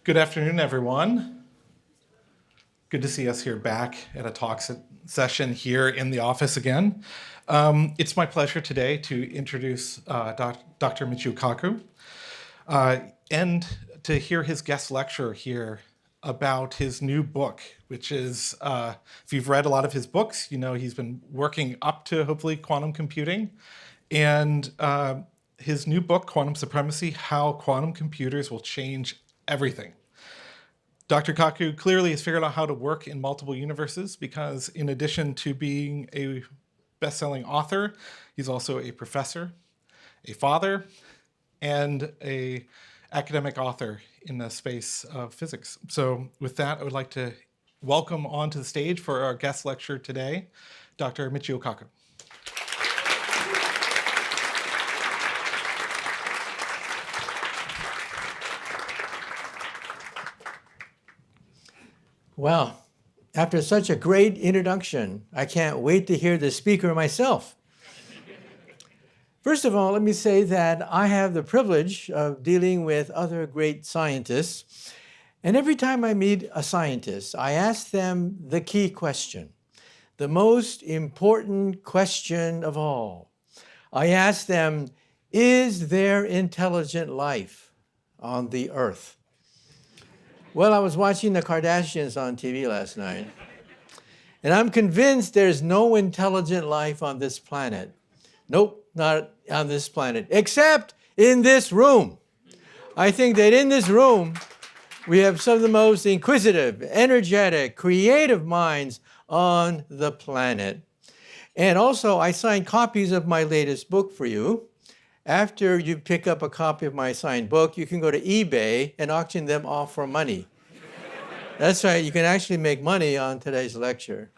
Good afternoon, everyone. Good to see us here back at a talk session here in the office again. It's my pleasure today to introduce Dr. Michio Kaku and to hear his guest lecture here about his new book, which is, if you've read a lot of his books, you know he's been working up to hopefully quantum computing. And his new book, Quantum Supremacy, How Quantum Computers Will Change Everything. Dr. Kaku clearly has figured out how to work in multiple universes because in addition to being a best-selling author, he's also a professor, a father, and an academic author in the space of physics. So with that, I would like to welcome onto the stage for our guest lecture today, Dr. Michio Kaku. Well, after such a great introduction, I can't wait to hear the speaker myself. First of all, let me say that I have the privilege of dealing with other great scientists. And every time I meet a scientist, I ask them the key question, the most important question of all. I ask them, is there intelligent life on the earth? Well, I was watching the Kardashians on TV last night, and I'm convinced there's no intelligent life on this planet. Nope, not on this planet, except in this room. I think that in this room, we have some of the most inquisitive, energetic, creative minds on the planet. And also, I signed copies of my latest book for you. After you pick up a copy of my signed book, you can go to eBay and auction them off for money. That's right, you can actually make money on today's lecture.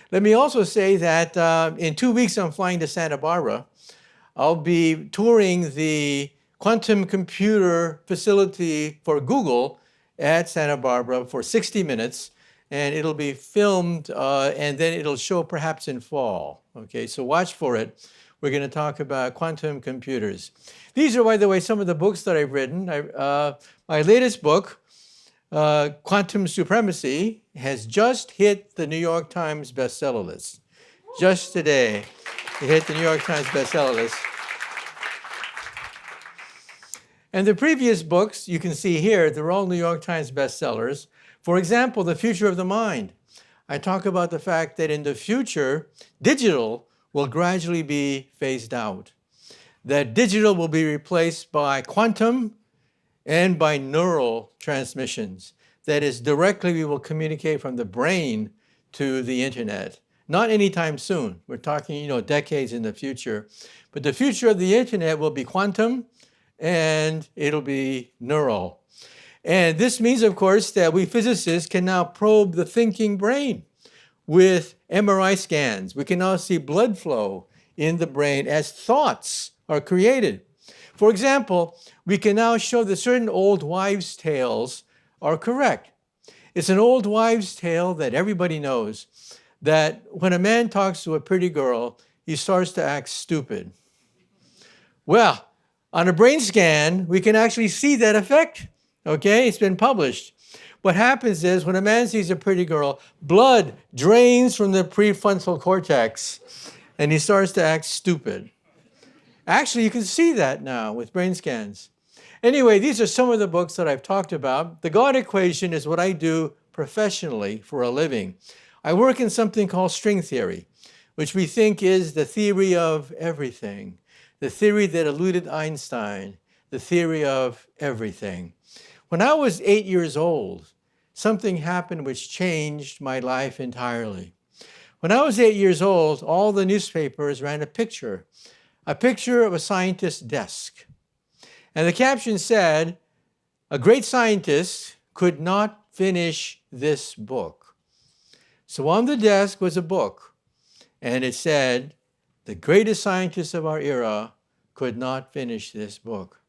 Let me also say that in 2 weeks, I'm flying to Santa Barbara. I'll be touring the quantum computer facility for Google at Santa Barbara for 60 minutes, and it'll be filmed, and then it'll show perhaps in fall. Okay, so watch for it. We're going to talk about quantum computers. These are, by the way, some of the books that I've written. My latest book, Quantum Supremacy, has just hit the New York Times bestseller list. Just today, it hit the New York Times bestseller list. And the previous books, you can see here, they're all New York Times bestsellers. For example, The Future of the Mind. I talk about the fact that in the future, digital will gradually be phased out. That digital will be replaced by quantum and by neural transmissions. That is, directly we will communicate from the brain to the internet. Not anytime soon. We're talking, decades in the future. But the future of the internet will be quantum and it'll be neural. And this means, of course, that we physicists can now probe the thinking brain with MRI scans. We can now see blood flow in the brain as thoughts are created. For example, we can now show that certain old wives' tales are correct. It's an old wives' tale that everybody knows, that when a man talks to a pretty girl, he starts to act stupid. Well, on a brain scan, we can actually see that effect. Okay, it's been published. What happens is when a man sees a pretty girl, blood drains from the prefrontal cortex and he starts to act stupid. Actually, you can see that now with brain scans. Anyway, these are some of the books that I've talked about. The God equation is what I do professionally for a living. I work in something called string theory, which we think is the theory of everything, the theory that eluded Einstein, the theory of everything. When I was 8 years old, something happened which changed my life entirely. When I was 8 years old, all the newspapers ran a picture of a scientist's desk. And the caption said, "A great scientist could not finish this book." So on the desk was a book, and it said, "The greatest scientist of our era could not finish this book."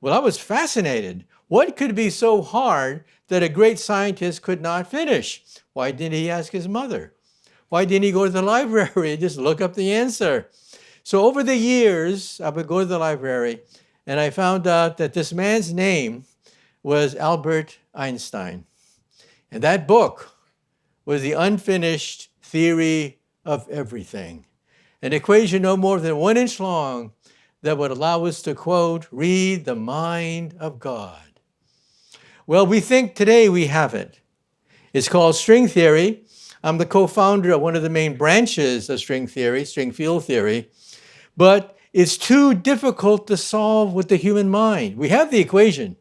Well, I was fascinated. What could be so hard that a great scientist could not finish? Why didn't he ask his mother? Why didn't he go to the library and just look up the answer? So over the years, I would go to the library and I found out that this man's name was Albert Einstein. And that book was the unfinished theory of everything, an equation no more than 1 inch long that would allow us to, quote, read the mind of God. Well, we think today we have it. It's called string theory. I'm the co-founder of one of the main branches of string theory, string field theory, but it's too difficult to solve with the human mind. We have the equation,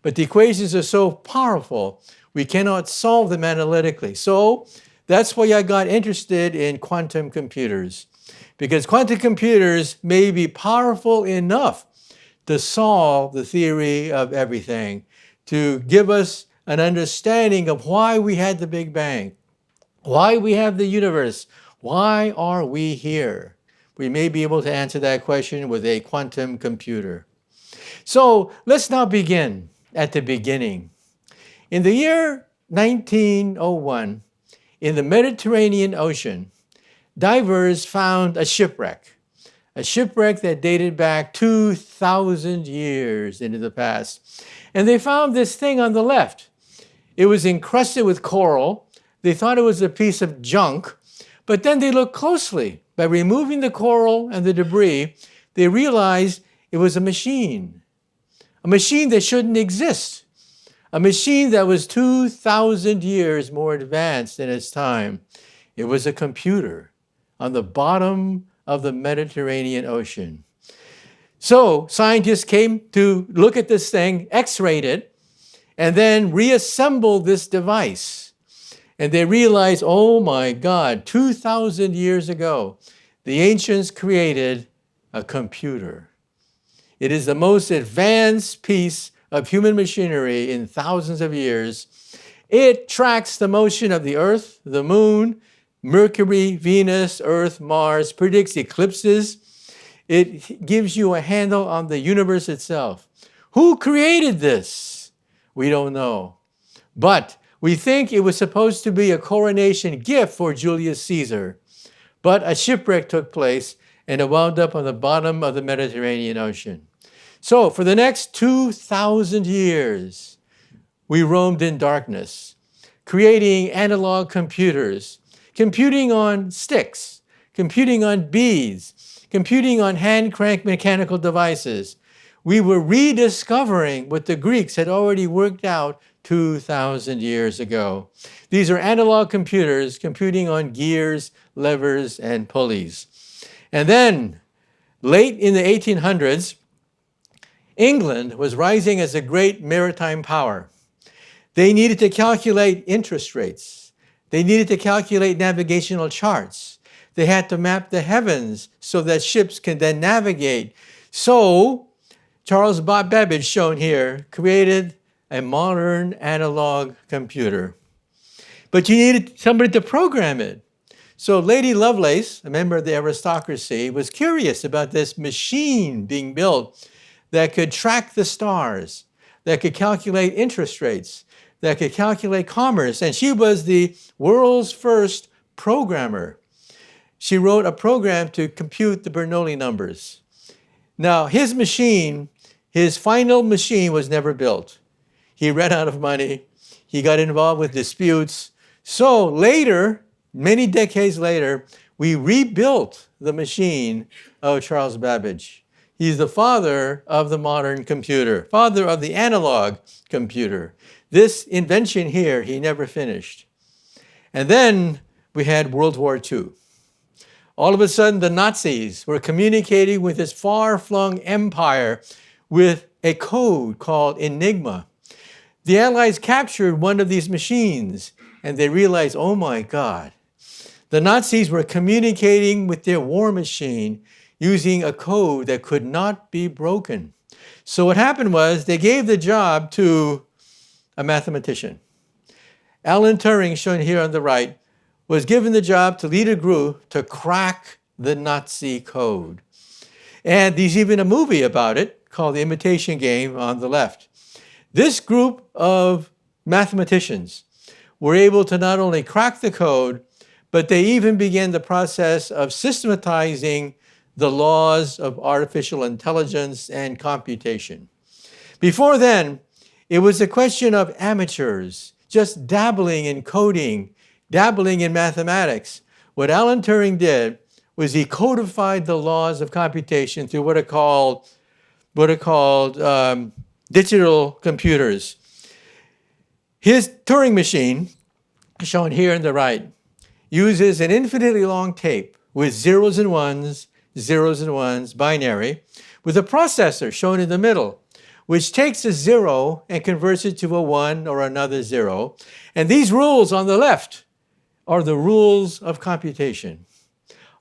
but the equations are so powerful, we cannot solve them analytically. So that's why I got interested in quantum computers, because quantum computers may be powerful enough to solve the theory of everything, to give us an understanding of why we had the Big Bang, why we have the universe, why are we here? We may be able to answer that question with a quantum computer. So let's now begin at the beginning. In the year 1901, in the Mediterranean Ocean, divers found a shipwreck that dated back 2,000 years into the past. And they found this thing on the left. It was encrusted with coral. They thought it was a piece of junk, but then they looked closely. By removing the coral and the debris, they realized it was a machine that shouldn't exist, a machine that was 2,000 years more advanced in its time. It was a computer on the bottom of the Mediterranean Ocean. So scientists came to look at this thing, X-rayed it, and then reassembled this device. And they realized, oh my God, 2,000 years ago, the ancients created a computer. It is the most advanced piece of human machinery in thousands of years. It tracks the motion of the Earth, the Moon, Mercury, Venus, Earth, Mars, predicts eclipses. It gives you a handle on the universe itself. Who created this? We don't know. But we think it was supposed to be a coronation gift for Julius Caesar. But a shipwreck took place and it wound up on the bottom of the Mediterranean Ocean. So for the next 2,000 years, we roamed in darkness, creating analog computers, computing on sticks, computing on beads, computing on hand-crank mechanical devices. We were rediscovering what the Greeks had already worked out 2,000 years ago. These are analog computers computing on gears, levers, and pulleys. And then, late in the 1800s, England was rising as a great maritime power. They needed to calculate interest rates. They needed to calculate navigational charts. They had to map the heavens so that ships can then navigate. So, Charles Babbage, shown here, created a modern analog computer. But you needed somebody to program it. So Lady Lovelace, a member of the aristocracy, was curious about this machine being built that could track the stars, that could calculate interest rates, that could calculate commerce. And she was the world's first programmer. She wrote a program to compute the Bernoulli numbers. Now, his final machine was never built. He ran out of money. He got involved with disputes. So later, many decades later, we rebuilt the machine of Charles Babbage. He's the father of the modern computer, father of the analog computer. This invention here, he never finished. And then we had World War II. All of a sudden, the Nazis were communicating with this far-flung empire with a code called Enigma. The Allies captured one of these machines, and they realized, oh my God, the Nazis were communicating with their war machine using a code that could not be broken. So what happened was they gave the job to a mathematician. Alan Turing, shown here on the right, was given the job to lead a group to crack the Nazi code. And there's even a movie about it called The Imitation Game on the left. This group of mathematicians were able to not only crack the code, but they even began the process of systematizing the laws of artificial intelligence and computation. Before then, It was a question of amateurs, just dabbling in coding, dabbling in mathematics. What Alan Turing did was he codified the laws of computation through what are called digital computers. His Turing machine, shown here on the right, uses an infinitely long tape with zeros and ones, binary, with a processor shown in the middle, which takes a 0 and converts it to a 1 or another 0. And these rules on the left are the rules of computation.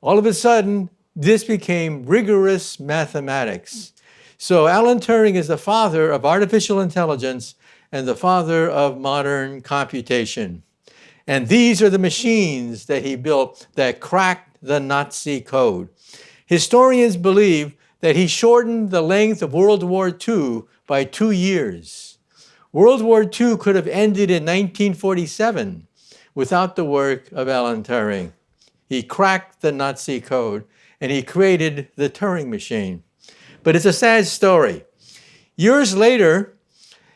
All of a sudden, this became rigorous mathematics. So Alan Turing is the father of artificial intelligence and the father of modern computation. And these are the machines that he built that cracked the Nazi code. Historians believe that he shortened the length of World War II by 2 years. World War II could have ended in 1947 without the work of Alan Turing. He cracked the Nazi code and he created the Turing machine. But it's a sad story. Years later,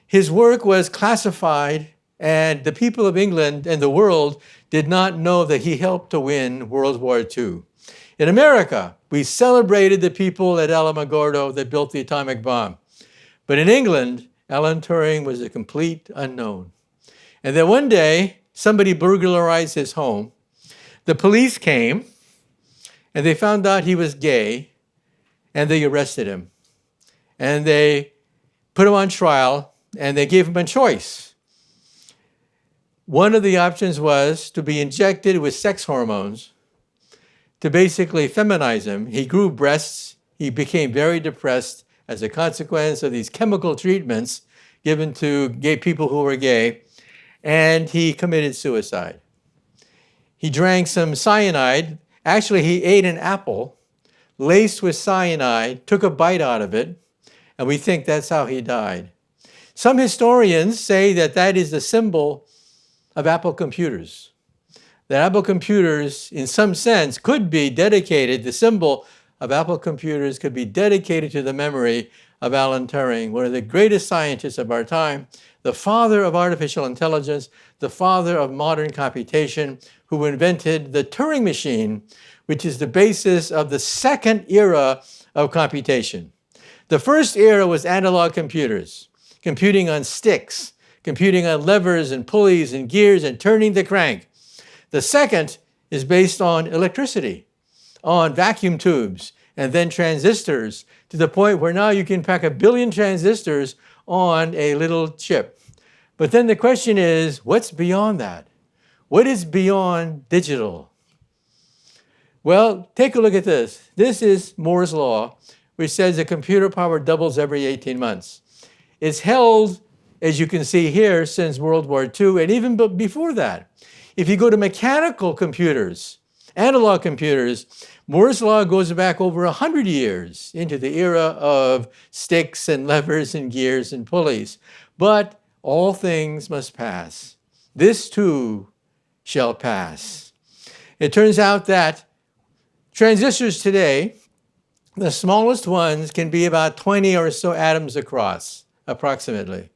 his work was classified and the people of England and the world did not know that he helped to win World War II. In America, we celebrated the people at Alamogordo that built the atomic bomb. But in England, Alan Turing was a complete unknown. And then one day, somebody burglarized his home. The police came, and they found out he was gay, and they arrested him. And they put him on trial, and they gave him a choice. One of the options was to be injected with sex hormones to basically feminize him. He grew breasts. He became very depressed as a consequence of these chemical treatments given to gay people who were gay, and he committed suicide. He drank some cyanide. Actually, he ate an apple laced with cyanide, took a bite out of it, and we think that's how he died. Some historians say that that is the symbol of Apple computers. That Apple computers, in some sense, could be dedicated, the symbol of Apple computers could be dedicated to the memory of Alan Turing, one of the greatest scientists of our time, the father of artificial intelligence, the father of modern computation, who invented the Turing machine, which is the basis of the second era of computation. The first era was analog computers, computing on sticks, computing on levers and pulleys and gears and turning the crank. The second is based on electricity, on vacuum tubes, and then transistors, to the point where now you can pack 1 billion transistors on a little chip. But then the question is, what's beyond that? What is beyond digital? Well, take a look at this. This is Moore's law, which says that computer power doubles every 18 months. It's held, as you can see here, since World War II, and even before that. If you go to mechanical computers, analog computers, Moore's law goes back over 100 years into the era of sticks and levers and gears and pulleys. But all things must pass. This too shall pass. It turns out that transistors today, the smallest ones can be about 20 or so atoms across, approximately.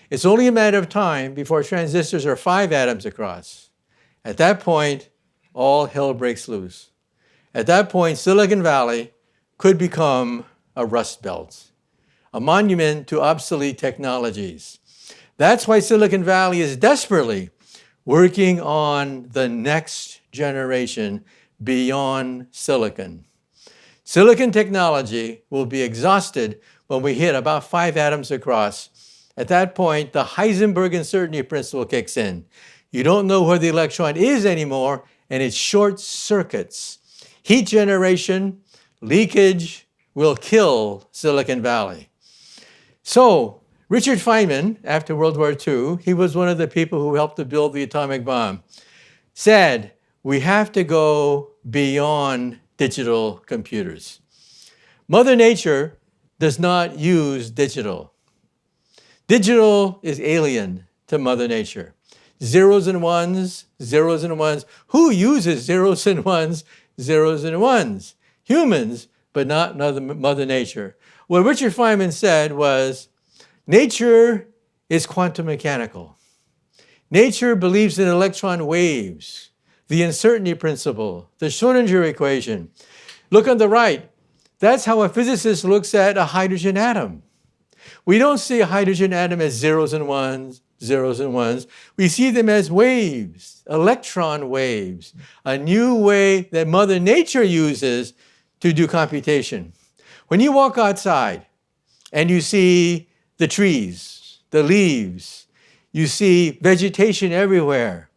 It's only a matter of time before transistors are 5 atoms across. At that point, all hell breaks loose. At that point, Silicon Valley could become a rust belt, a monument to obsolete technologies. That's why Silicon Valley is desperately working on the next generation beyond silicon. Silicon technology will be exhausted when we hit about 5 atoms across. At that point, the Heisenberg uncertainty principle kicks in. You don't know where the electron is anymore, and it short circuits. Heat generation, leakage will kill Silicon Valley. So, Richard Feynman, after World War II, he was one of the people who helped to build the atomic bomb, said, we have to go beyond digital computers. Mother Nature does not use digital. Digital is alien to Mother Nature. Zeros and ones, zeros and ones. Who uses zeros and ones, zeros and ones? Humans, but not Mother Nature. What Richard Feynman said was, nature is quantum mechanical. Nature believes in electron waves, the uncertainty principle, the Schrodinger equation. Look on the right. That's how a physicist looks at a hydrogen atom. We don't see a hydrogen atom as zeros and ones, zeros and ones. We see them as waves, electron waves, a new way that Mother Nature uses to do computation. When you walk outside and you see the trees, the leaves, you see vegetation everywhere,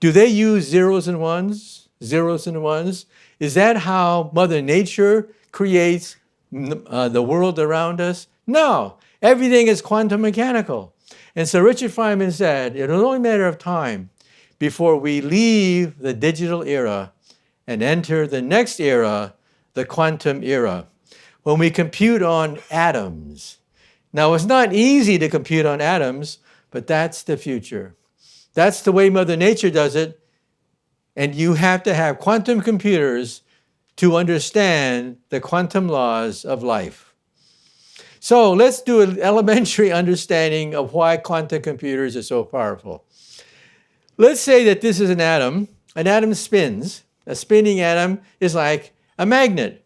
do they use zeros and ones, zeros and ones? Is that how Mother Nature creates the world around us? No, everything is quantum mechanical. And so Richard Feynman said, it's only a matter of time before we leave the digital era and enter the next era, the quantum era, when we compute on atoms. Now, it's not easy to compute on atoms, but that's the future. That's the way Mother Nature does it. And you have to have quantum computers to understand the quantum laws of life. So let's do an elementary understanding of why quantum computers are so powerful. Let's say that this is an atom. An atom spins. A spinning atom is like a magnet.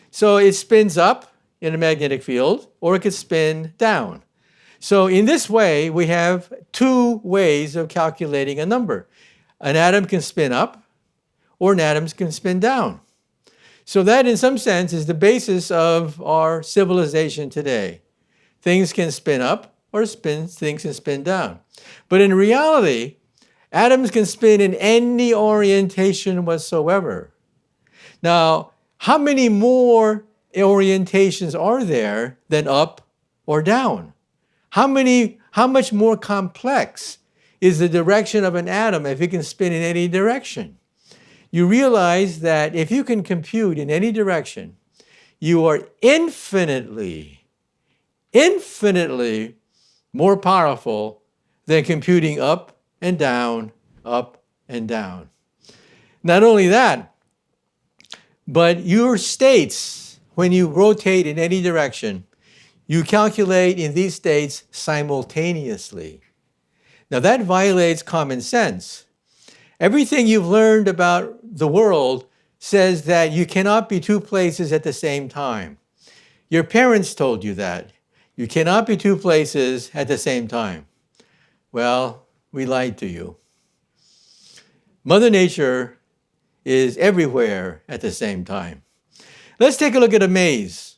So it spins up in a magnetic field, or it could spin down. So in this way, we have two ways of calculating a number. An atom can spin up, or an atom can spin down. So that, in some sense, is the basis of our civilization today. Things can spin up, or things can spin down. But in reality, atoms can spin in any orientation whatsoever. Now, how many more orientations are there than up or down? How much more complex is the direction of an atom if it can spin in any direction? You realize that if you can compute in any direction, you are infinitely more powerful than computing up and down, up and down. Not only that, but your states, when you rotate in any direction, you calculate in these states simultaneously. Now that violates common sense. Everything you've learned about the world says that you cannot be two places at the same time. Your parents told you that. You cannot be two places at the same time. Well, we lied to you. Mother Nature is everywhere at the same time. Let's take a look at a maze.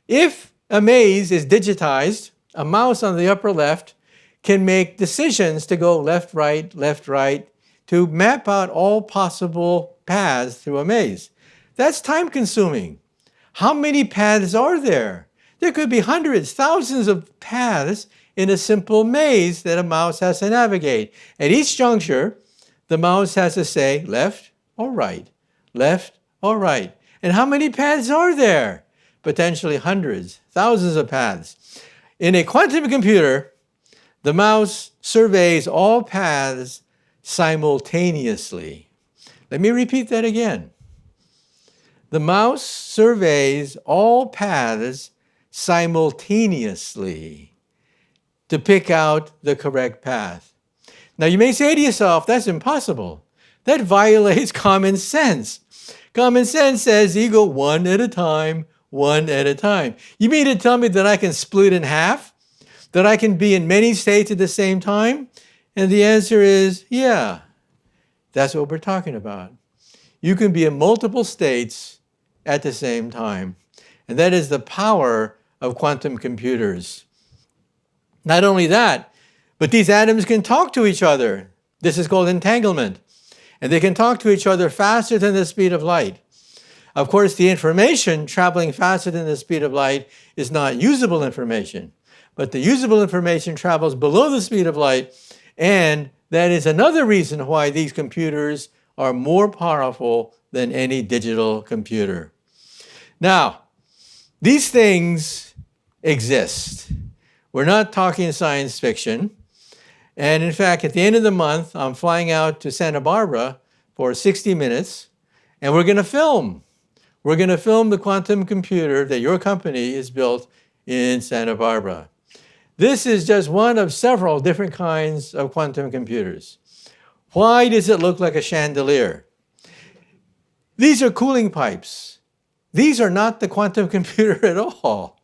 If a maze is digitized, a mouse on the upper left can make decisions to go left, right, to map out all possible paths through a maze. That's time-consuming. How many paths are there? There could be hundreds, thousands of paths in a simple maze that a mouse has to navigate. At each juncture, the mouse has to say left or right, left or right. And how many paths are there? Potentially hundreds, thousands of paths. In a quantum computer, the mouse surveys all paths simultaneously. Let me repeat that again. The mouse surveys all paths simultaneously to pick out the correct path. Now you may say to yourself, that's impossible. That violates common sense. Common sense says you go one at a time, one at a time. You mean to tell me that I can split in half? That I can be in many states at the same time? And the answer is, yeah, that's what we're talking about. You can be in multiple states at the same time. And that is the power of quantum computers. Not only that, but these atoms can talk to each other. This is called entanglement. And they can talk to each other faster than the speed of light. Of course, the information traveling faster than the speed of light is not usable information. But the usable information travels below the speed of light. And that is another reason why these computers are more powerful than any digital computer. Now, these things exist. We're not talking science fiction. And in fact, at the end of the month, I'm flying out to Santa Barbara for 60 minutes, and we're going to film. We're going to film the quantum computer that your company has built in Santa Barbara. This is just one of several different kinds of quantum computers. Why does it look like a chandelier? These are cooling pipes. These are not the quantum computer at all.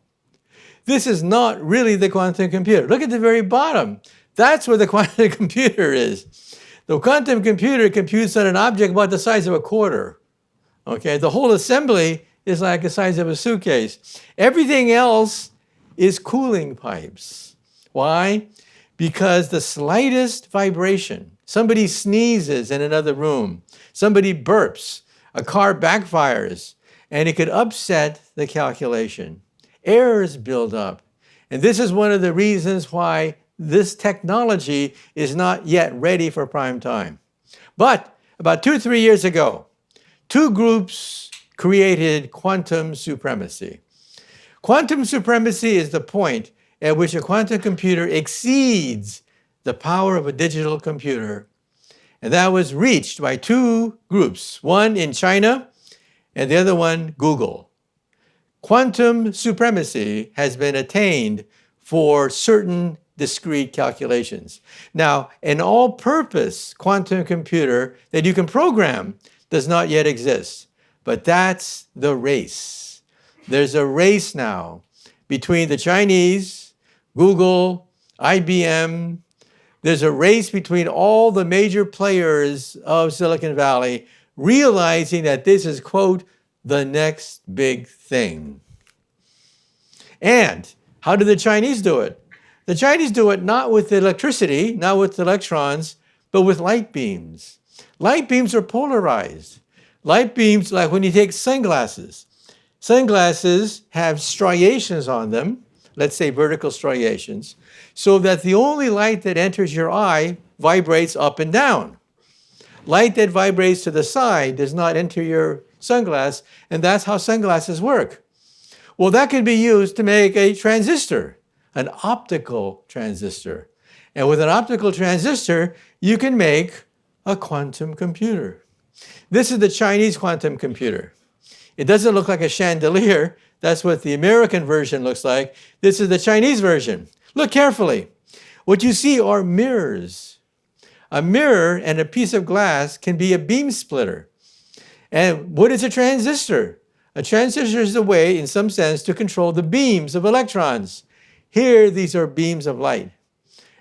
This is not really the quantum computer. Look at the very bottom. That's where the quantum computer is. The quantum computer computes on an object about the size of a quarter. Okay, the whole assembly is like the size of a suitcase. Everything else is cooling pipes. Why? Because the slightest vibration, somebody sneezes in another room, somebody burps, a car backfires, and it could upset the calculation. Errors build up. And this is one of the reasons why this technology is not yet ready for prime time. But about 2 or 3 years ago, 2 groups created quantum supremacy. Quantum supremacy is the point at which a quantum computer exceeds the power of a digital computer. And that was reached by 2 groups, one in China and the other one, Google. Quantum supremacy has been attained for certain discrete calculations. Now, an all-purpose quantum computer that you can program does not yet exist, but that's the race. There's a race now between the Chinese, Google, IBM. There's a race between all the major players of Silicon Valley, realizing that this is, quote, the next big thing. And how do the Chinese do it? The Chinese do it not with electricity, not with electrons, but with light beams. Light beams are polarized. Light beams, like when you take sunglasses. Sunglasses have striations on them, let's say vertical striations, so that the only light that enters your eye vibrates up and down. Light that vibrates to the side does not enter your sunglass, and that's how sunglasses work. Well, that can be used to make a transistor, an optical transistor. And with an optical transistor, you can make a quantum computer. This is the Chinese quantum computer. It doesn't look like a chandelier. That's what the American version looks like. This is the Chinese version. Look carefully. What you see are mirrors. A mirror and a piece of glass can be a beam splitter. And what is a transistor? A transistor is a way, in some sense, to control the beams of electrons. Here, these are beams of light.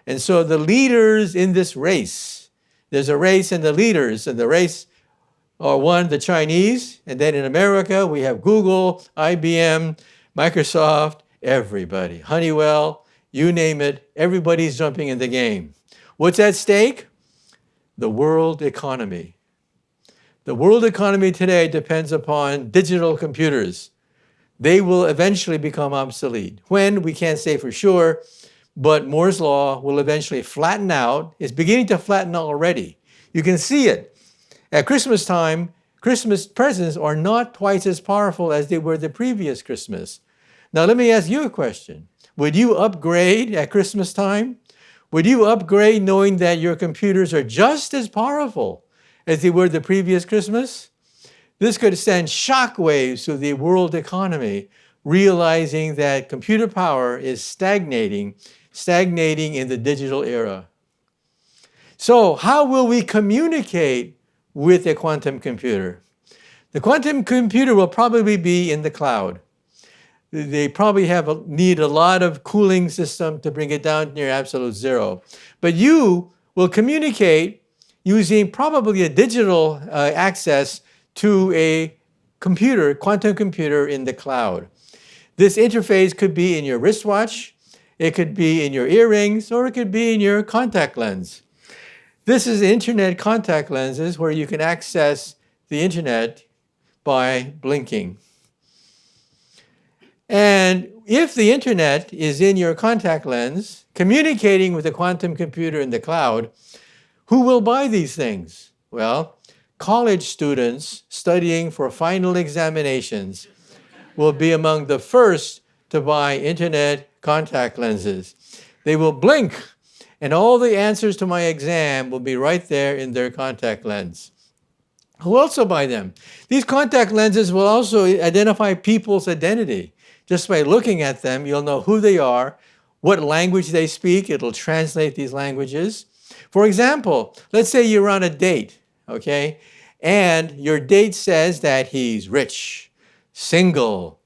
And so the leaders in this race, there's a race in the leaders, and the race are one, the Chinese, and then in America, we have Google, IBM, Microsoft, everybody. Honeywell, you name it, everybody's jumping in the game. What's at stake? The world economy. The world economy today depends upon digital computers. They will eventually become obsolete. When, we can't say for sure, but Moore's law will eventually flatten out. It's beginning to flatten out already. You can see it. At Christmas time, Christmas presents are not twice as powerful as they were the previous Christmas. Now, let me ask you a question. Would you upgrade at Christmas time? Would you upgrade knowing that your computers are just as powerful as they were the previous Christmas? This could send shockwaves to the world economy, realizing that computer power is stagnating in the digital era. So how will we communicate with a quantum computer? The quantum computer will probably be in the cloud. They probably need a lot of cooling system to bring it down near absolute zero. But you will communicate using probably a digital access to a computer, quantum computer in the cloud. This interface could be in your wristwatch, it could be in your earrings, or it could be in your contact lens. This is internet contact lenses where you can access the internet by blinking. And if the internet is in your contact lens, communicating with a quantum computer in the cloud, who will buy these things? Well, college students studying for final examinations will be among the first to buy internet contact lenses. They will blink, and all the answers to my exam will be right there in their contact lens. Who else will buy them? These contact lenses will also identify people's identity. Just by looking at them, you'll know who they are, what language they speak. It'll translate these languages. For example, let's say you're on a date, okay? And your date says that he's rich, single,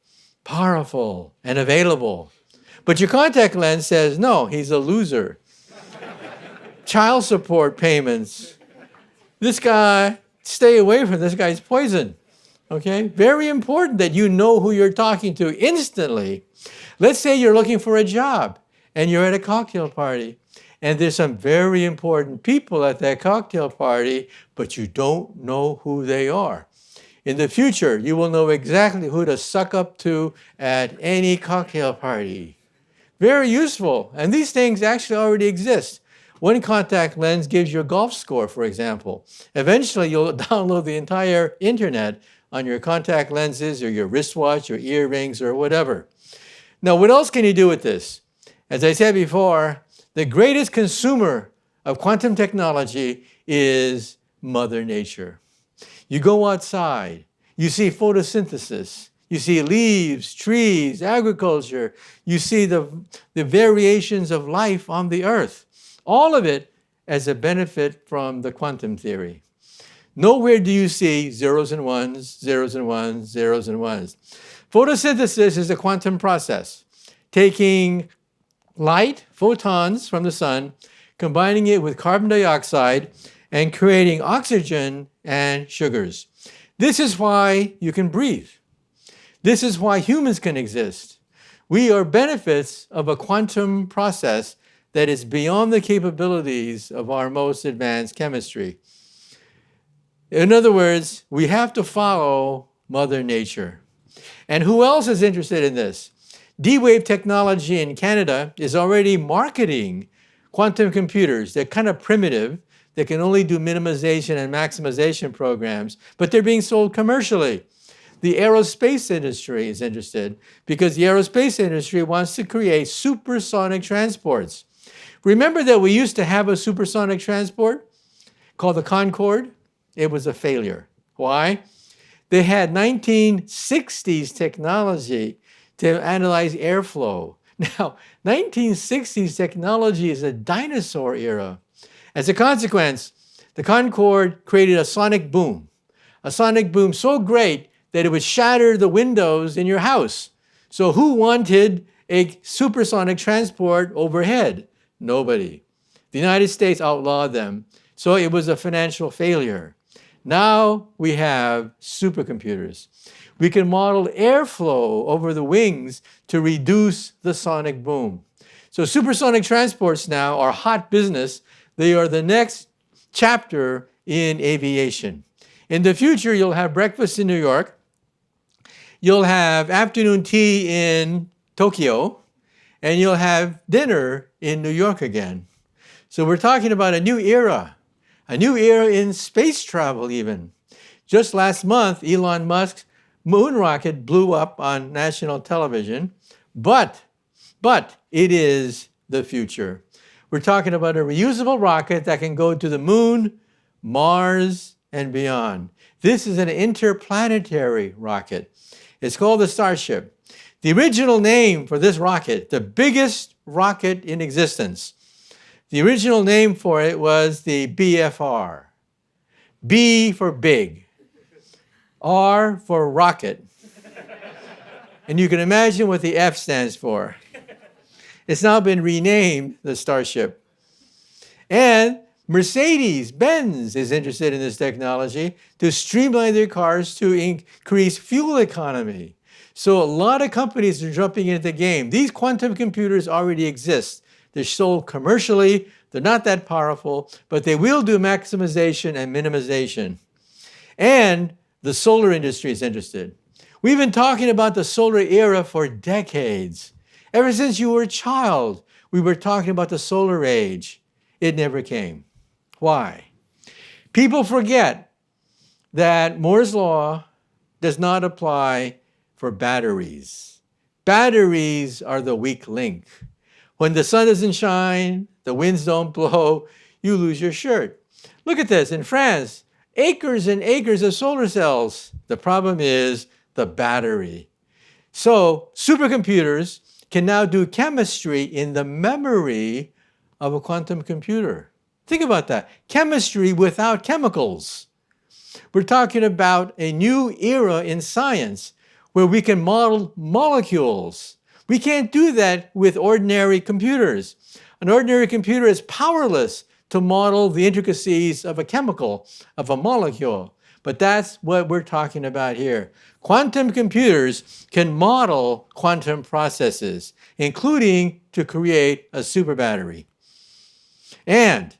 powerful, and available. But your contact lens says, no, he's a loser. Child support payments. This guy, stay away from this guy's poison. Okay? Very important that you know who you're talking to instantly. Let's say you're looking for a job and you're at a cocktail party and there's some very important people at that cocktail party, but you don't know who they are. In the future, you will know exactly who to suck up to at any cocktail party. Very useful. And these things actually already exist. One contact lens gives you a golf score, for example. Eventually, you'll download the entire internet on your contact lenses or your wristwatch or earrings or whatever. Now, what else can you do with this? As I said before, the greatest consumer of quantum technology is Mother Nature. You go outside, you see photosynthesis, you see leaves, trees, agriculture, you see the variations of life on the earth. All of it as a benefit from the quantum theory. Nowhere do you see zeros and ones, zeros and ones, zeros and ones. Photosynthesis is a quantum process, taking light, photons from the sun, combining it with carbon dioxide, and creating oxygen and sugars. This is why you can breathe. This is why humans can exist. We are benefits of a quantum process that is beyond the capabilities of our most advanced chemistry. In other words, we have to follow Mother Nature. And who else is interested in this? D-Wave Technology in Canada is already marketing quantum computers. They're kind of primitive. They can only do minimization and maximization programs, but they're being sold commercially. The aerospace industry is interested because the aerospace industry wants to create supersonic transports. Remember that we used to have a supersonic transport called the Concorde? It was a failure. Why? They had 1960s technology to analyze airflow. Now, 1960s technology is a dinosaur era. As a consequence, the Concorde created a sonic boom so great that it would shatter the windows in your house. So who wanted a supersonic transport overhead? Nobody. The United States outlawed them, so it was a financial failure. Now we have supercomputers. We can model airflow over the wings to reduce the sonic boom. So supersonic transports now are hot business. They are the next chapter in aviation. In the future, you'll have breakfast in New York. You'll have afternoon tea in Tokyo. And you'll have dinner in New York again. So we're talking about a new era in space travel even. Just last month, Elon Musk's moon rocket blew up on national television, but it is the future. We're talking about a reusable rocket that can go to the moon, Mars, and beyond. This is an interplanetary rocket. It's called the Starship. The original name for this rocket, the biggest rocket in existence, the original name for it was the BFR. B for big, R for rocket. And you can imagine what the F stands for. It's now been renamed the Starship. And Mercedes-Benz is interested in this technology to streamline their cars to increase fuel economy. So a lot of companies are jumping into the game. These quantum computers already exist. They're sold commercially. They're not that powerful, but they will do maximization and minimization. And the solar industry is interested. We've been talking about the solar era for decades. Ever since you were a child, we were talking about the solar age. It never came. Why? People forget that Moore's law does not apply for batteries. Batteries are the weak link. When the sun doesn't shine, the winds don't blow, you lose your shirt. Look at this. In France, acres and acres of solar cells. The problem is the battery. So supercomputers can now do chemistry in the memory of a quantum computer. Think about that. Chemistry without chemicals. We're talking about a new era in science where we can model molecules. We can't do that with ordinary computers. An ordinary computer is powerless to model the intricacies of a chemical, of a molecule. But that's what we're talking about here. Quantum computers can model quantum processes, including to create a super battery. And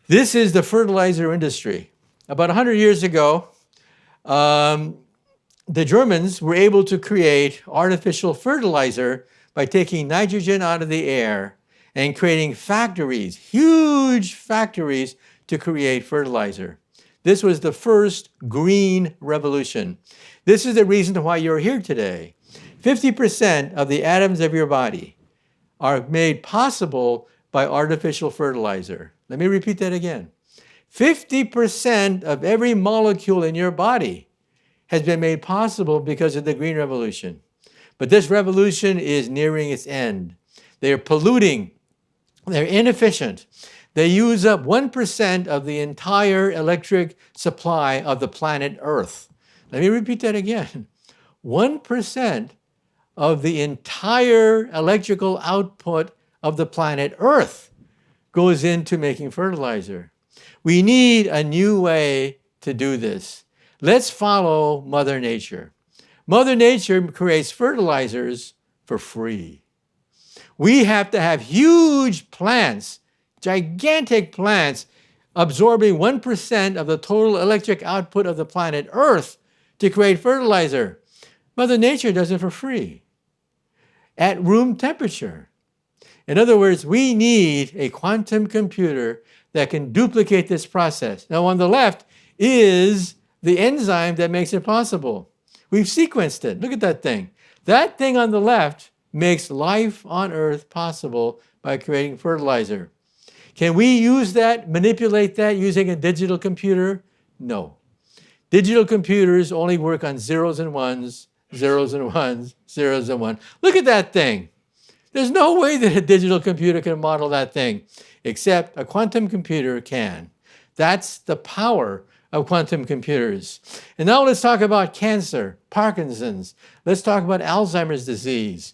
this is the fertilizer industry. About 100 years ago, the Germans were able to create artificial fertilizer by taking nitrogen out of the air and creating factories, huge factories, to create fertilizer. This was the first green revolution. This is the reason why you're here today. 50% of the atoms of your body are made possible by artificial fertilizer. Let me repeat that again. 50% of every molecule in your body has been made possible because of the Green Revolution. But this revolution is nearing its end. They're polluting. They're inefficient. They use up 1% of the entire electric supply of the planet Earth. Let me repeat that again. 1% of the entire electrical output of the planet Earth goes into making fertilizer. We need a new way to do this. Let's follow Mother Nature. Mother Nature creates fertilizers for free. We have to have huge plants, gigantic plants, absorbing 1% of the total electric output of the planet Earth to create fertilizer. Mother Nature does it for free at room temperature. In other words, we need a quantum computer that can duplicate this process. Now, on the left is the enzyme that makes it possible. We've sequenced it. Look at that thing. That thing on the left makes life on Earth possible by creating fertilizer. Can we use that, manipulate that using a digital computer? No. Digital computers only work on zeros and ones, zeros and ones, zeros and ones. Look at that thing. There's no way that a digital computer can model that thing, except a quantum computer can. That's the power of quantum computers. And now let's talk about cancer, Parkinson's. Let's talk about Alzheimer's disease.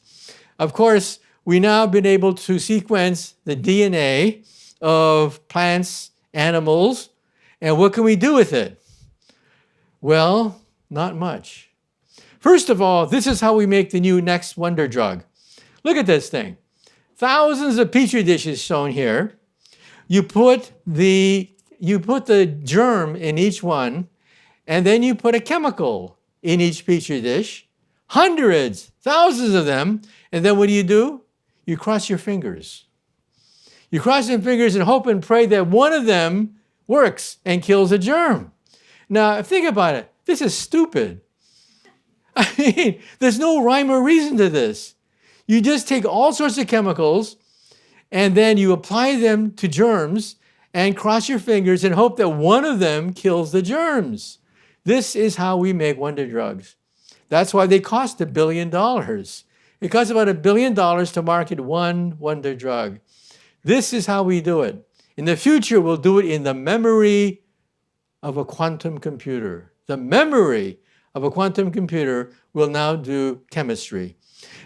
Of course, we've now been able to sequence the DNA of plants, animals, and what can we do with it? Well, not much. First of all, this is how we make the new next wonder drug. Look at this thing. Thousands of petri dishes shown here. You put the germ in each one, and then you put a chemical in each petri dish. Hundreds, thousands of them. And then what do? You cross your fingers. You cross your fingers and hope and pray that one of them works and kills a germ. Now, think about it. This is stupid. I mean, there's no rhyme or reason to this. You just take all sorts of chemicals and then you apply them to germs and cross your fingers and hope that one of them kills the germs. This is how we make wonder drugs. That's why they cost $1 billion. It costs about $1 billion to market one wonder drug. This is how we do it. In the future, we'll do it in the memory of a quantum computer. The memory of a quantum computer will now do chemistry.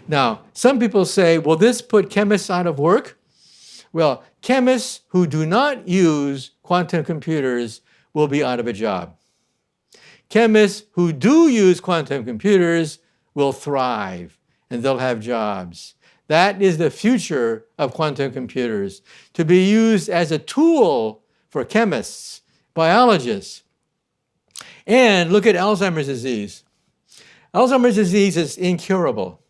Now, some people say, will this put chemists out of work? Well, chemists who do not use quantum computers will be out of a job. Chemists who do use quantum computers will thrive and they'll have jobs. That is the future of quantum computers, to be used as a tool for chemists, biologists. And look at Alzheimer's disease. Alzheimer's disease is incurable.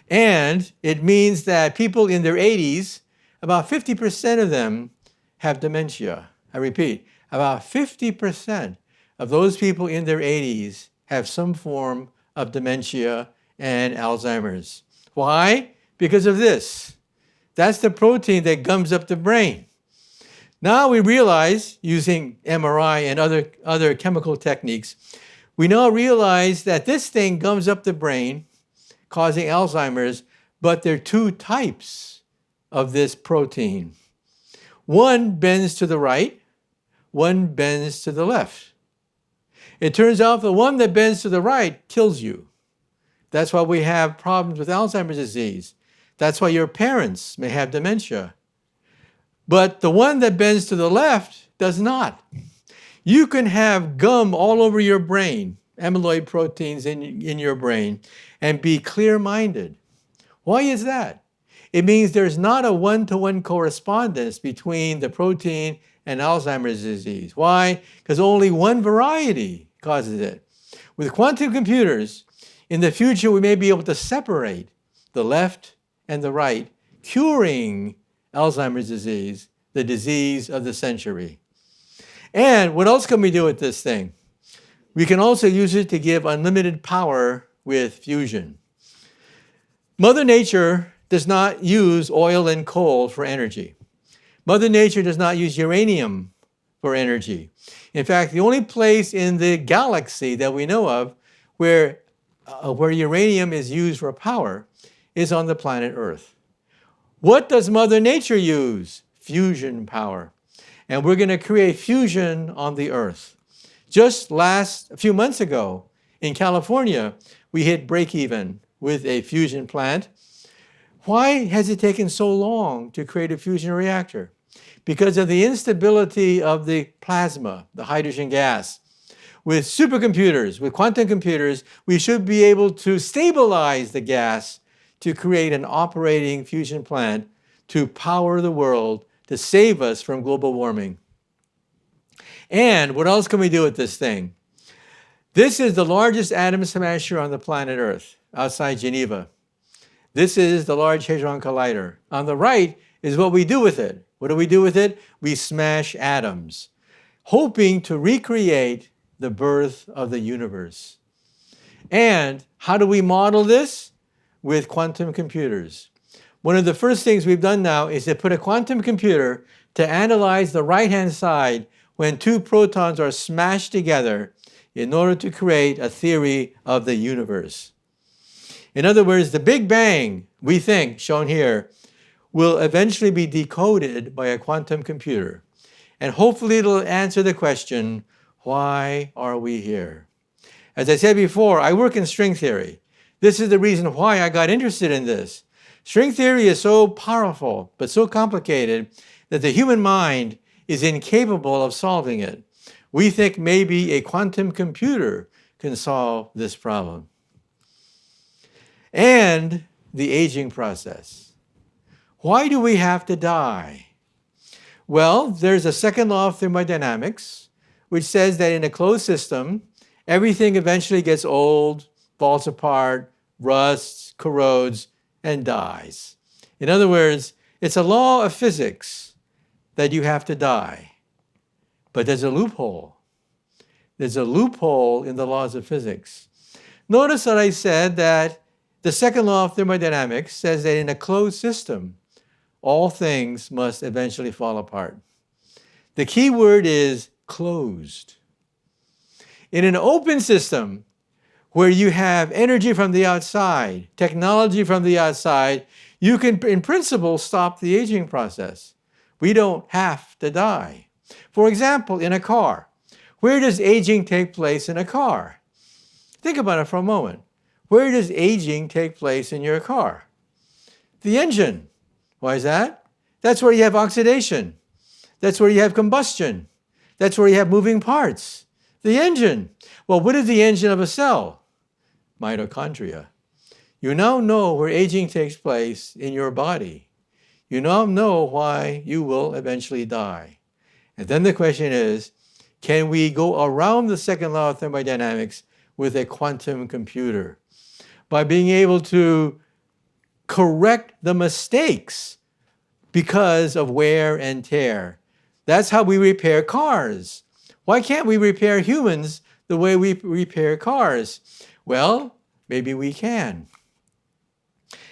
And it means that people in their 80s, about 50% of them have dementia. I repeat, about 50% of those people in their 80s have some form of dementia and Alzheimer's. Why? Because of this. That's the protein that gums up the brain. Now we realize, using MRI and other chemical techniques, we now realize that this thing gums up the brain, causing Alzheimer's, but there are two types of this protein. One bends to the right, one bends to the left. It turns out the one that bends to the right kills you. That's why we have problems with Alzheimer's disease. That's why your parents may have dementia. But the one that bends to the left does not. You can have gum all over your brain, amyloid proteins in your brain, and be clear-minded. Why is that? It means there's not a one-to-one correspondence between the protein and Alzheimer's disease. Why? Because only one variety causes it. With quantum computers, in the future, we may be able to separate the left and the right, curing Alzheimer's disease, the disease of the century. And what else can we do with this thing? We can also use it to give unlimited power with fusion. Mother Nature does not use oil and coal for energy. Mother Nature does not use uranium for energy. In fact, the only place in the galaxy that we know of where uranium is used for power is on the planet Earth. What does Mother Nature use? Fusion power. And we're going to create fusion on the Earth. Just a few months ago in California, we hit break-even with a fusion plant. Why has it taken so long to create a fusion reactor? Because of the instability of the plasma, the hydrogen gas. With supercomputers, with quantum computers, we should be able to stabilize the gas to create an operating fusion plant to power the world, to save us from global warming. And what else can we do with this thing? This is the largest atom smasher on the planet Earth, outside Geneva. This is the Large Hadron Collider. On the right is what we do with it. What do we do with it? We smash atoms, hoping to recreate the birth of the universe. And how do we model this? With quantum computers. One of the first things we've done now is to put a quantum computer to analyze the right-hand side when two protons are smashed together in order to create a theory of the universe. In other words, the Big Bang, we think, shown here, will eventually be decoded by a quantum computer. And hopefully it'll answer the question, why are we here? As I said before, I work in string theory. This is the reason why I got interested in this. String theory is so powerful, but so complicated, that the human mind is incapable of solving it. We think maybe a quantum computer can solve this problem. And the aging process. Why do we have to die? Well, there's a second law of thermodynamics, which says that in a closed system, everything eventually gets old, falls apart, rusts, corrodes, and dies. In other words, it's a law of physics that you have to die. But there's a loophole. There's a loophole in the laws of physics. Notice that I said that the second law of thermodynamics says that in a closed system, all things must eventually fall apart. The key word is closed. In an open system, where you have energy from the outside, technology from the outside, you can, in principle, stop the aging process. We don't have to die. For example, in a car, where does aging take place in a car? Think about it for a moment. Where does aging take place in your car? The engine. Why is that? That's where you have oxidation. That's where you have combustion. That's where you have moving parts. The engine. Well, what is the engine of a cell? Mitochondria. You now know where aging takes place in your body. You now know why you will eventually die. And then the question is, can we go around the second law of thermodynamics with a quantum computer? By being able to correct the mistakes because of wear and tear. That's how we repair cars. Why can't we repair humans the way we repair cars? Well, maybe we can.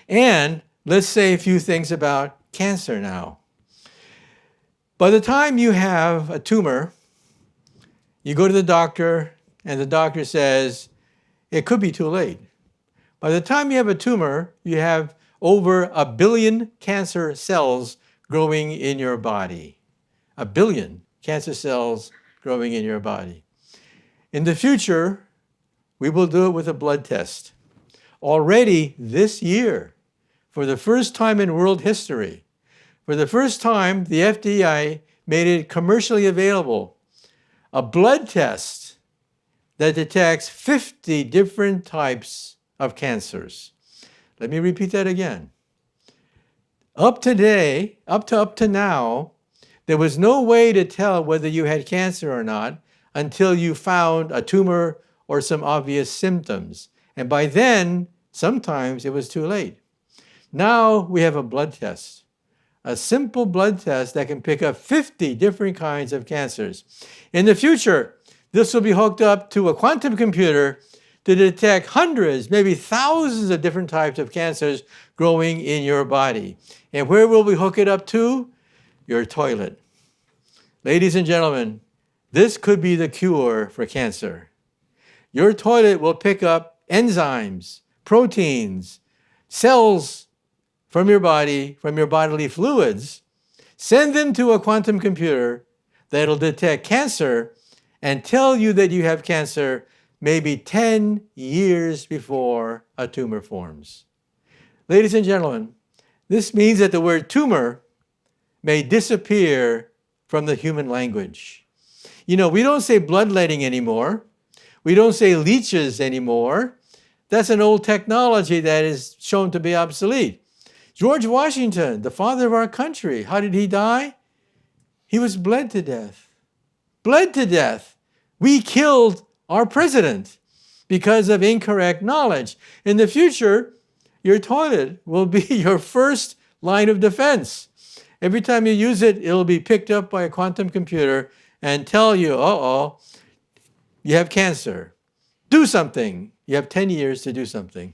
And let's say a few things about cancer now. By the time you have a tumor, you go to the doctor, and the doctor says, it could be too late. By the time you have a tumor, you have over 1 billion cancer cells growing in your body. 1 billion cancer cells growing in your body. In the future, we will do it with a blood test. Already this year, for the first time in world history, for the first time, the FDA made it commercially available, a blood test that detects 50 different types of cancers. Let me repeat that again. Up to now, there was no way to tell whether you had cancer or not until you found a tumor or some obvious symptoms. And by then, sometimes it was too late. Now we have a blood test, a simple blood test that can pick up 50 different kinds of cancers. In the future, this will be hooked up to a quantum computer to detect hundreds, maybe thousands of different types of cancers growing in your body. And where will we hook it up to? Your toilet. Ladies and gentlemen, this could be the cure for cancer. Your toilet will pick up enzymes, proteins, cells from your body, from your bodily fluids, send them to a quantum computer that'll detect cancer and tell you that you have cancer maybe 10 years before a tumor forms. Ladies and gentlemen, this means that the word tumor may disappear from the human language. You know, we don't say bloodletting anymore. We don't say leeches anymore. That's an old technology that is shown to be obsolete. George Washington, the father of our country, how did he die? He was bled to death. Bled to death. We killed our president because of incorrect knowledge. In the future, your toilet will be your first line of defense. Every time you use it, it'll be picked up by a quantum computer and tell you, uh-oh, you have cancer. Do something. You have 10 years to do something.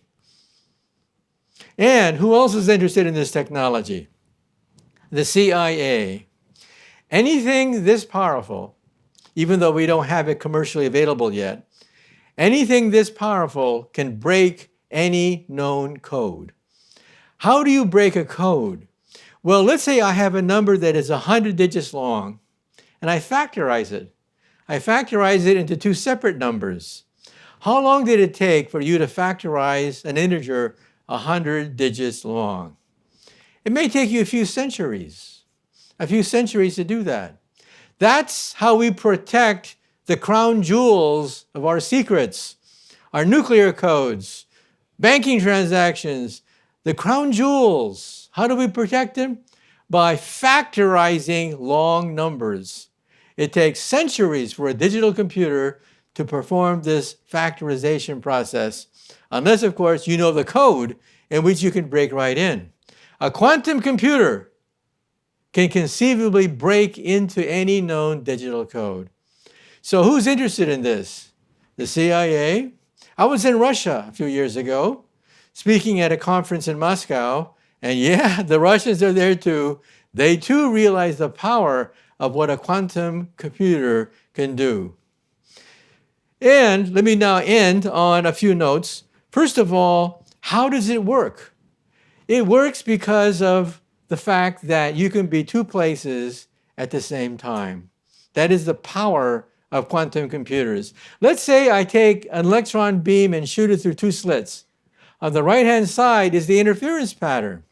And who else is interested in this technology? The CIA. Anything this powerful, even though we don't have it commercially available yet, anything this powerful can break any known code. How do you break a code? Well, let's say I have a number that is 100 digits long, and I factorize it. I factorize it into two separate numbers. How long did it take for you to factorize an integer 100 digits long? It may take you a few centuries to do that. That's how we protect the crown jewels of our secrets, our nuclear codes, banking transactions, the crown jewels. How do we protect them? By factorizing long numbers. It takes centuries for a digital computer to perform this factorization process, unless, of course, you know the code in which you can break right in. A quantum computer can conceivably break into any known digital code. So who's interested in this? The CIA? I was in Russia a few years ago, speaking at a conference in Moscow, and yeah, the Russians are there too. They too realize the power of what a quantum computer can do. And let me now end on a few notes. First of all, how does it work? It works because of the fact that you can be two places at the same time. That is the power of quantum computers. Let's say I take an electron beam and shoot it through two slits. On the right-hand side is the interference pattern,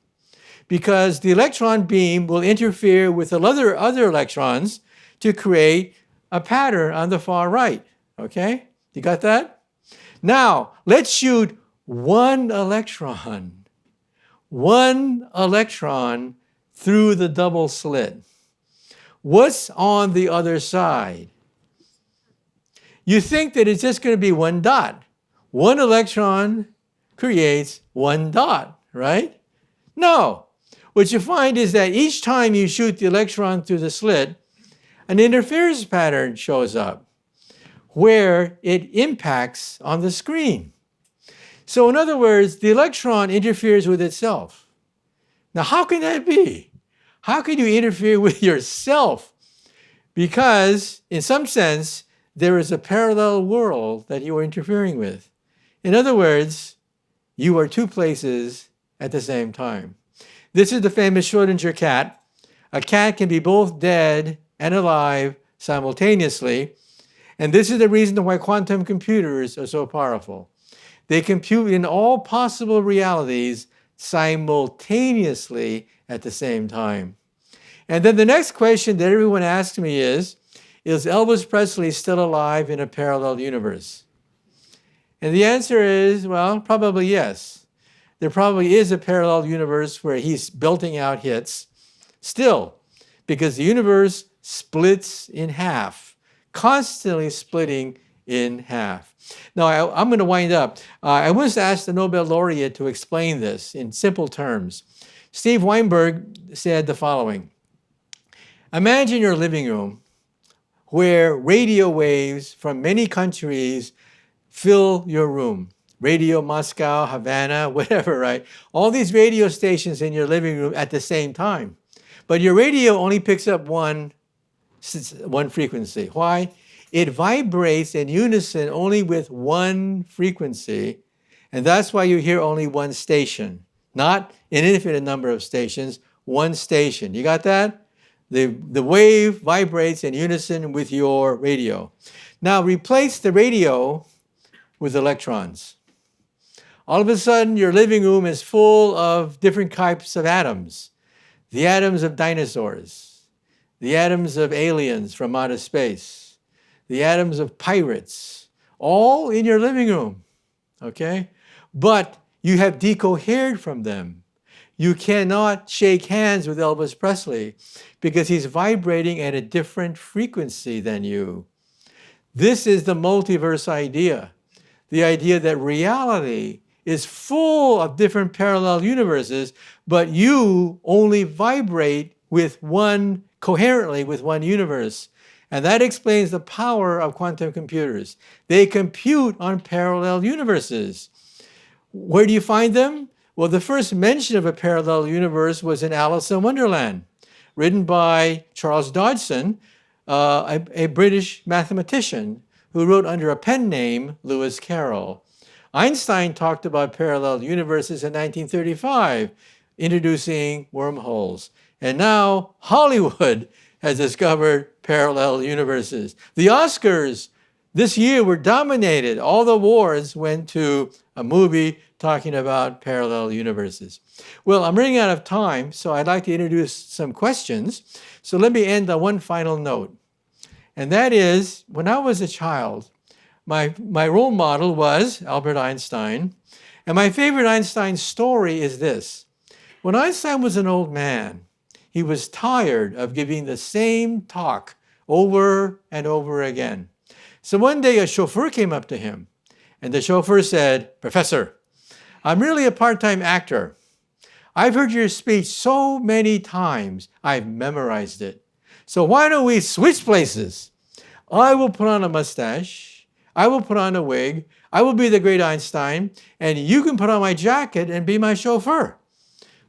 because the electron beam will interfere with the other electrons to create a pattern on the far right. Okay? You got that? Now, let's shoot one electron through the double slit. What's on the other side? You think that it's just going to be one dot. One electron creates one dot, right? No. What you find is that each time you shoot the electron through the slit, an interference pattern shows up where it impacts on the screen. So in other words, the electron interferes with itself. Now, how can that be? How can you interfere with yourself? Because in some sense, there is a parallel world that you are interfering with. In other words, you are two places at the same time. This is the famous Schrodinger cat. A cat can be both dead and alive simultaneously. And this is the reason why quantum computers are so powerful. They compute in all possible realities simultaneously at the same time. And then the next question that everyone asks me is Elvis Presley still alive in a parallel universe? And the answer is, well, probably yes. There probably is a parallel universe where he's belting out hits still, because the universe splits in half, constantly splitting in half. Now, I'm going to wind up. I once asked the Nobel laureate to explain this in simple terms. Steve Weinberg said the following. Imagine your living room where radio waves from many countries fill your room. Radio Moscow, Havana, whatever, right? All these radio stations in your living room at the same time. But your radio only picks up one frequency. Why? It vibrates in unison only with one frequency, and that's why you hear only one station, not an infinite number of stations, one station. You got that? The wave vibrates in unison with your radio. Now replace the radio with electrons. All of a sudden, your living room is full of different types of atoms. The atoms of dinosaurs, the atoms of aliens from outer space, the atoms of pirates, all in your living room, okay? But you have decohered from them. You cannot shake hands with Elvis Presley because he's vibrating at a different frequency than you. This is the multiverse idea, the idea that reality is full of different parallel universes, but you only vibrate with one, coherently with one universe. And that explains the power of quantum computers. They compute on parallel universes. Where do you find them? Well, the first mention of a parallel universe was in Alice in Wonderland, written by Charles Dodgson, a British mathematician who wrote under a pen name Lewis Carroll. Einstein talked about parallel universes in 1935, introducing wormholes. And now Hollywood has discovered parallel universes. The Oscars this year were dominated. All the awards went to a movie talking about parallel universes. Well, I'm running out of time, so I'd like to introduce some questions. So let me end on one final note. And that is, when I was a child, my role model was Albert Einstein. And my favorite Einstein story is this. When Einstein was an old man, he was tired of giving the same talk over and over again. So one day a chauffeur came up to him, and the chauffeur said, "Professor, I'm really a part-time actor. I've heard your speech so many times, I've memorized it. So why don't we switch places? I will put on a mustache, I will put on a wig, I will be the great Einstein, and you can put on my jacket and be my chauffeur."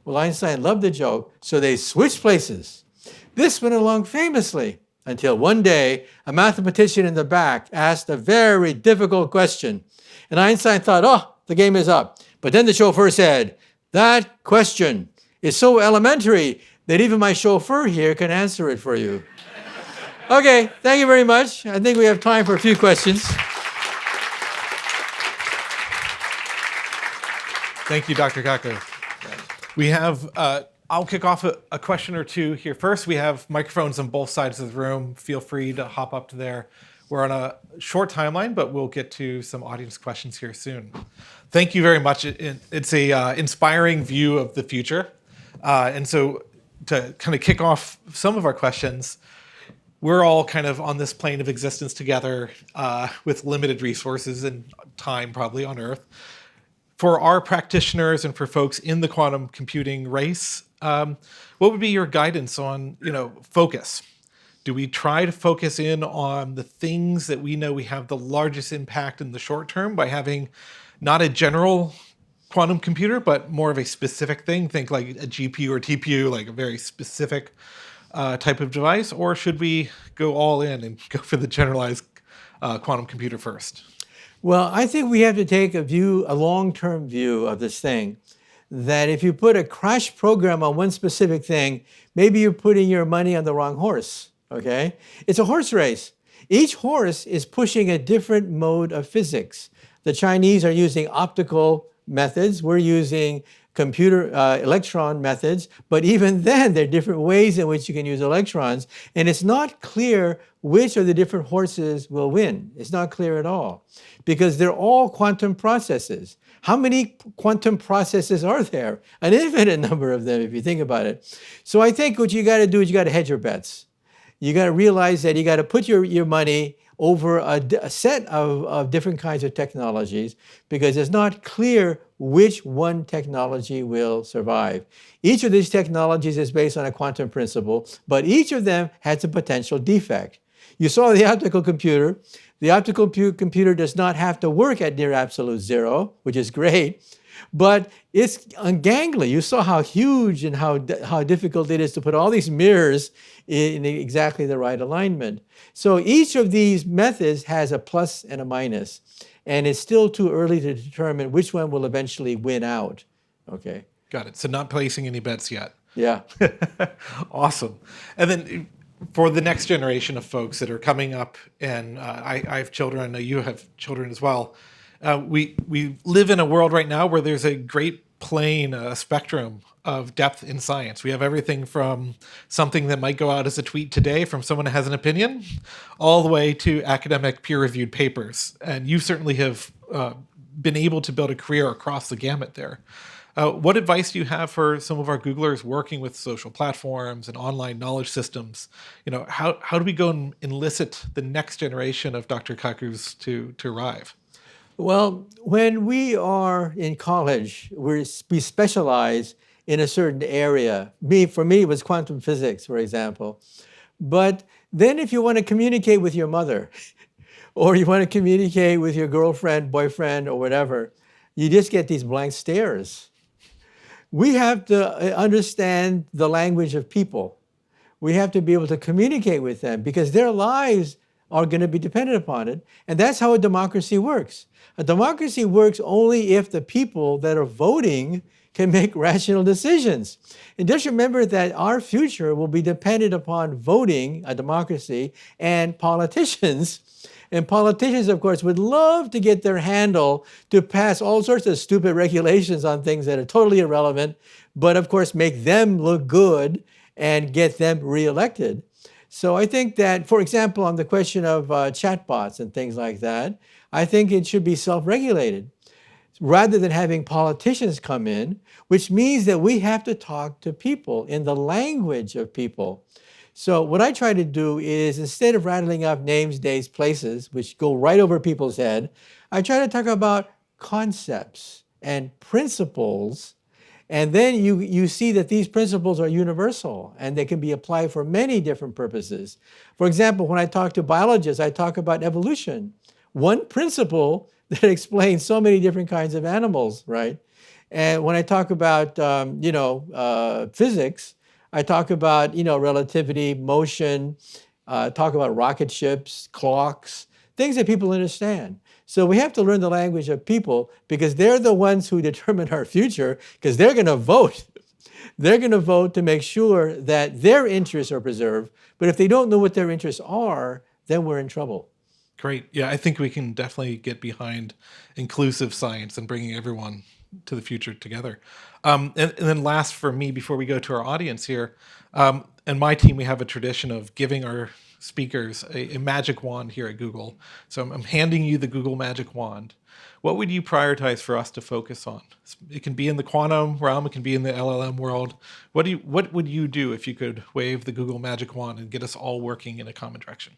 Well, Einstein loved the joke, so they switched places. This went along famously until one day a mathematician in the back asked a very difficult question. And Einstein thought, oh, the game is up. But then the chauffeur said, "That question is so elementary that even my chauffeur here can answer it for you." Okay, thank you very much. I think we have time for a few questions. Thank you, Dr. Kaku. We have, I'll kick off a question or two here. First, we have microphones on both sides of the room. Feel free to hop up to there. We're on a short timeline, but we'll get to some audience questions here soon. Thank you very much. It's a inspiring view of the future. And so to kind of kick off some of our questions, we're all kind of on this plane of existence together with limited resources and time probably on Earth. For our practitioners and for folks in the quantum computing race, what would be your guidance on, focus? Do we try to focus in on the things that we know we have the largest impact in the short term by having not a general quantum computer, but more of a specific thing? Think like a GPU or TPU, like a very specific type of device, or should we go all in and go for the generalized quantum computer first? Well, I think we have to take a long-term view of this thing. that if you put a crash program on one specific thing, maybe you're putting your money on the wrong horse, okay? It's a horse race. Each horse is pushing a different mode of physics. The Chinese are using optical methods. We're using computer electron methods. But even then, there are different ways in which you can use electrons. And it's not clear which of the different horses will win. It's not clear at all because they're all quantum processes. How many quantum processes are there? An infinite number of them, if you think about it. So I think what you got to do is you got to hedge your bets. You got to realize that you got to put your money over a set of different kinds of technologies because it's not clear which one technology will survive. Each of these technologies is based on a quantum principle, but each of them has a potential defect. You saw the optical computer. The optical computer does not have to work at near absolute zero, which is great, but it's gangly. You saw how huge and how difficult it is to put all these mirrors in exactly the right alignment. So each of these methods has a plus and a minus, and it's still too early to determine which one will eventually win out. Okay. Got it. So not placing any bets yet. Yeah. Awesome. And then for the next generation of folks that are coming up, and I have children, I know you have children as well. We live in a world right now where there's a great plane, spectrum of depth in science. We have everything from something that might go out as a tweet today from someone who has an opinion, all the way to academic peer-reviewed papers. And you certainly have been able to build a career across the gamut there. What advice do you have for some of our Googlers working with social platforms and online knowledge systems? You know, how do we go and elicit the next generation of Dr. Kakus to arrive? Well, when we are in college, we specialize in a certain area. For me, it was quantum physics, for example. But then if you want to communicate with your mother, or you want to communicate with your girlfriend, boyfriend, or whatever, you just get these blank stares. We have to understand the language of people. We have to be able to communicate with them because their lives are going to be dependent upon it. And that's how a democracy works. A democracy works only if the people that are voting can make rational decisions. And just remember that our future will be dependent upon voting, a democracy, and politicians. And politicians, of course, would love to get their handle to pass all sorts of stupid regulations on things that are totally irrelevant, but of course make them look good and get them reelected. So I think that, for example, on the question of chatbots and things like that, I think it should be self-regulated rather than having politicians come in, which means that we have to talk to people in the language of people. So what I try to do is, instead of rattling off names, days, places, which go right over people's head, I try to talk about concepts and principles. And then you see that these principles are universal and they can be applied for many different purposes. For example, when I talk to biologists, I talk about evolution. One principle that explains so many different kinds of animals, right? And when I talk about, physics, I talk about, relativity, motion, talk about rocket ships, clocks, things that people understand. So we have to learn the language of people because they're the ones who determine our future because they're going to vote. They're going to vote to make sure that their interests are preserved. But if they don't know what their interests are, then we're in trouble. Great. Yeah, I think we can definitely get behind inclusive science and bringing everyone to the future together. And then last for me, before we go to our audience here, and my team, we have a tradition of giving our speakers a magic wand here at Google. So I'm handing you the Google magic wand. What would you prioritize for us to focus on? It can be in the quantum realm, it can be in the LLM world. What would you do if you could wave the Google magic wand and get us all working in a common direction?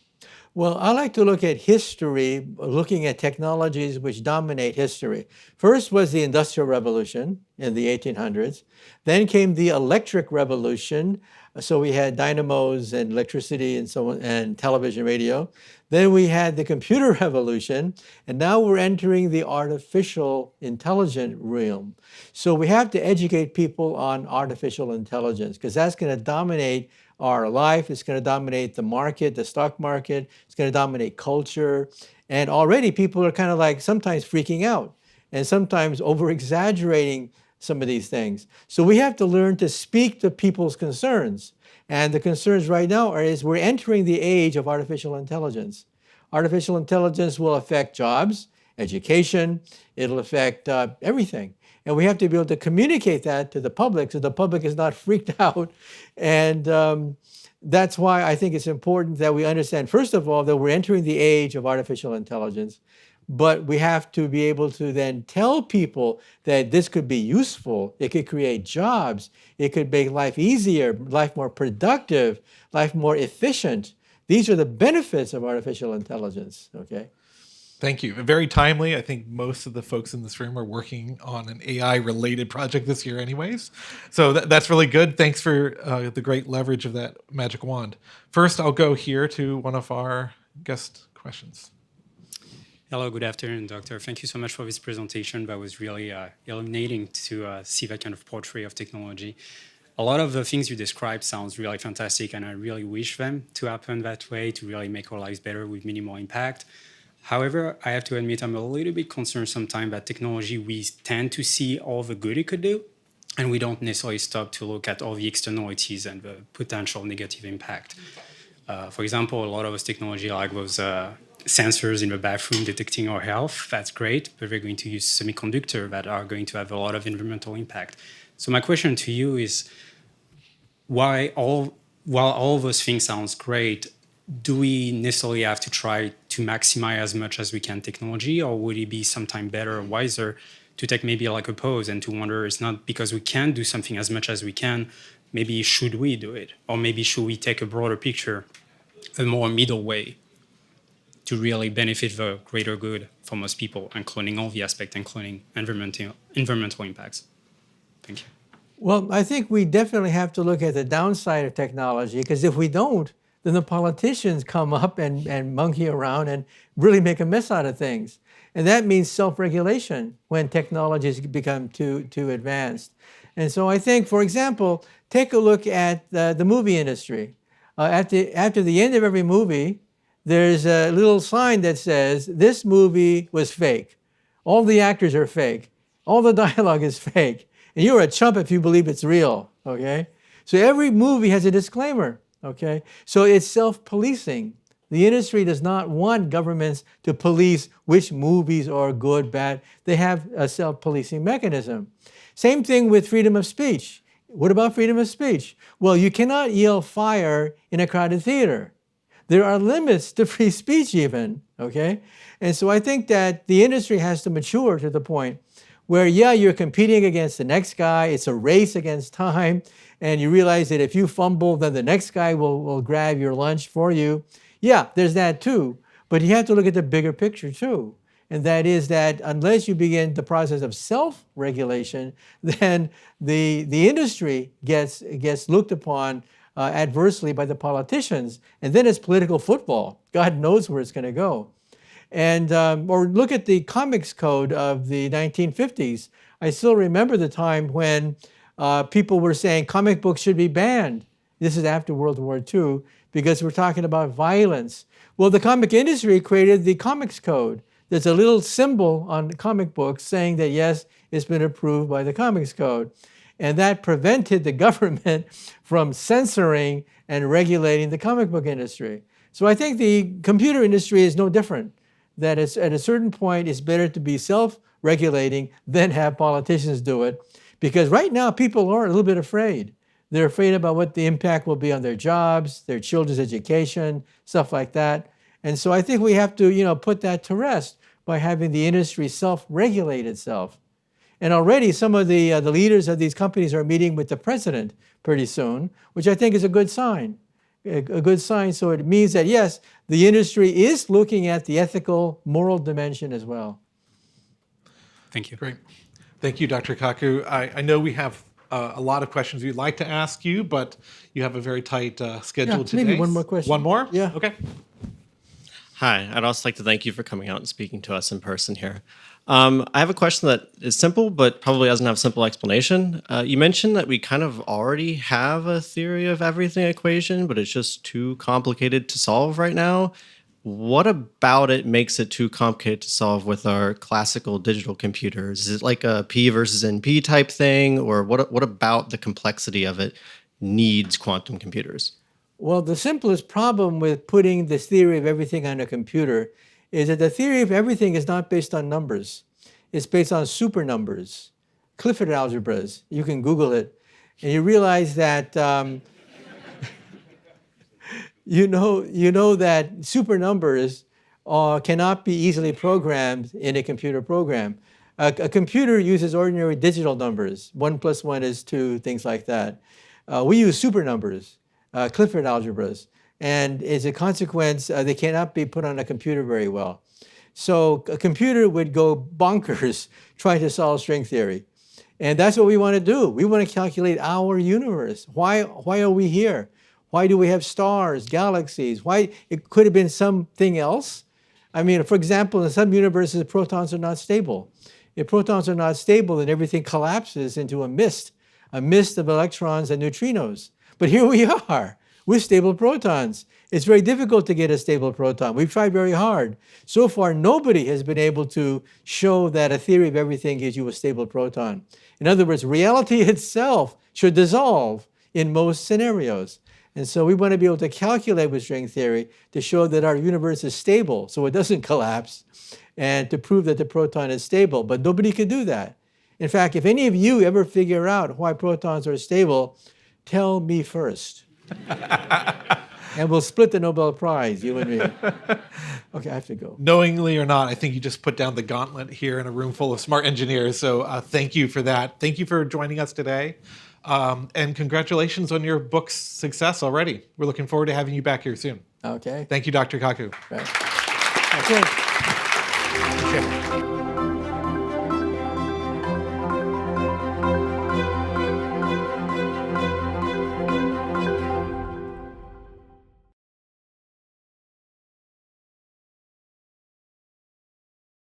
Well, I like to look at history, looking at technologies which dominate history. First was the Industrial Revolution in the 1800s. Then came the Electric Revolution. So we had dynamos and electricity and so on, and television, radio. Then we had the Computer Revolution, and now we're entering the artificial intelligence realm. So we have to educate people on artificial intelligence because that's going to dominate our life. It's going to dominate the market, the stock market. It's going to dominate culture. And already people are kind of like sometimes freaking out and sometimes over-exaggerating some of these things. So we have to learn to speak to people's concerns. And the concerns right now is we're entering the age of artificial intelligence. Artificial intelligence will affect jobs, education, it'll affect everything. And we have to be able to communicate that to the public so the public is not freaked out. And that's why I think it's important that we understand, first of all, that we're entering the age of artificial intelligence. But we have to be able to then tell people that this could be useful. It could create jobs. It could make life easier, life more productive, life more efficient. These are the benefits of artificial intelligence, okay? Thank you. Very timely. I think most of the folks in this room are working on an AI-related project this year anyways. So that's really good. Thanks for the great leverage of that magic wand. First, I'll go here to one of our guest questions. Hello, good afternoon, Doctor. Thank you so much for this presentation. That was really illuminating to see that kind of portrait of technology. A lot of the things you described sounds really fantastic, and I really wish them to happen that way, to really make our lives better with minimal impact. However, I have to admit I'm a little bit concerned sometimes that technology, we tend to see all the good it could do, and we don't necessarily stop to look at all the externalities and the potential negative impact. For example, a lot of this technology, like those sensors in the bathroom detecting our health, that's great, but we're going to use semiconductors that are going to have a lot of environmental impact. So my question to you is, while all those things sounds great, do we necessarily have to try to maximize as much as we can technology, or would it be sometime better or wiser to take maybe like a pause and to wonder, it's not because we can do something as much as we can, maybe should we do it? Or maybe should we take a broader picture, a more middle way, to really benefit the greater good for most people, including all the aspects, including environmental impacts? Thank you. Well, I think we definitely have to look at the downside of technology, because if we don't, then the politicians come up and monkey around and really make a mess out of things. And that means self-regulation when technologies become too advanced. And so I think, for example, take a look at the movie industry. After the end of every movie, there's a little sign that says, this movie was fake. All the actors are fake. All the dialogue is fake. And you're a chump if you believe it's real, okay? So every movie has a disclaimer, okay? So it's self-policing. The industry does not want governments to police which movies are good, bad. They have a self-policing mechanism. Same thing with freedom of speech. What about freedom of speech? Well, you cannot yell fire in a crowded theater. There are limits to free speech even, okay? And so I think that the industry has to mature to the point where, yeah, you're competing against the next guy, it's a race against time, and you realize that if you fumble, then the next guy will grab your lunch for you. Yeah, there's that too, but you have to look at the bigger picture too. And that is that unless you begin the process of self-regulation, then the industry gets looked upon adversely by the politicians, and then it's political football. God knows where it's going to go. And or look at the comics code of the 1950s. I still remember the time when people were saying comic books should be banned. This is after World War II, because we're talking about violence. Well, the comic industry created the comics code. There's a little symbol on the comic books saying that, yes, it's been approved by the comics code. And that prevented the government from censoring and regulating the comic book industry. So I think the computer industry is no different, that it's, at a certain point, it's better to be self-regulating than have politicians do it. Because right now, people are a little bit afraid. They're afraid about what the impact will be on their jobs, their children's education, stuff like that. And so I think we have to, put that to rest by having the industry self-regulate itself. And already some of the leaders of these companies are meeting with the president pretty soon, which I think is a good sign. A good sign, so it means that, yes, the industry is looking at the ethical, moral dimension as well. Thank you. Great. Thank you, Dr. Kaku. I know we have a lot of questions we'd like to ask you, but you have a very tight schedule today. Maybe one more question. One more? Yeah. Okay. Hi, I'd also like to thank you for coming out and speaking to us in person here. I have a question that is simple, but probably doesn't have a simple explanation. You mentioned that we kind of already have a theory of everything equation, but it's just too complicated to solve right now. what about it makes it too complicated to solve with our classical digital computers? Is it like a P versus NP type thing, or what about the complexity of it needs quantum computers? Well, the simplest problem with putting this theory of everything on a computer is that the theory of everything is not based on numbers. It's based on super numbers, Clifford algebras. You can Google it, and you realize that you know that super numbers cannot be easily programmed in a computer program. A computer uses ordinary digital numbers. 1 + 1 is 2, things like that. We use super numbers, Clifford algebras. And as a consequence, they cannot be put on a computer very well. So a computer would go bonkers trying to solve string theory. And that's what we want to do. We want to calculate our universe. Why are we here? Why do we have stars, galaxies? Why? It could have been something else. I mean, for example, in some universes, protons are not stable. If protons are not stable, then everything collapses into a mist of electrons and neutrinos. But here we are with stable protons. It's very difficult to get a stable proton. We've tried very hard. So far, nobody has been able to show that a theory of everything gives you a stable proton. In other words, reality itself should dissolve in most scenarios. And so we want to be able to calculate with string theory to show that our universe is stable, so it doesn't collapse, and to prove that the proton is stable. But nobody could do that. In fact, if any of you ever figure out why protons are stable, tell me first. And we'll split the Nobel Prize, you and me. Okay, I have to go. Knowingly or not, I think you just put down the gauntlet here in a room full of smart engineers. So thank you for that. Thank you for joining us today. And congratulations on your book's success already. We're looking forward to having you back here soon. Okay. Thank you, Dr. Kaku. Right. That's it.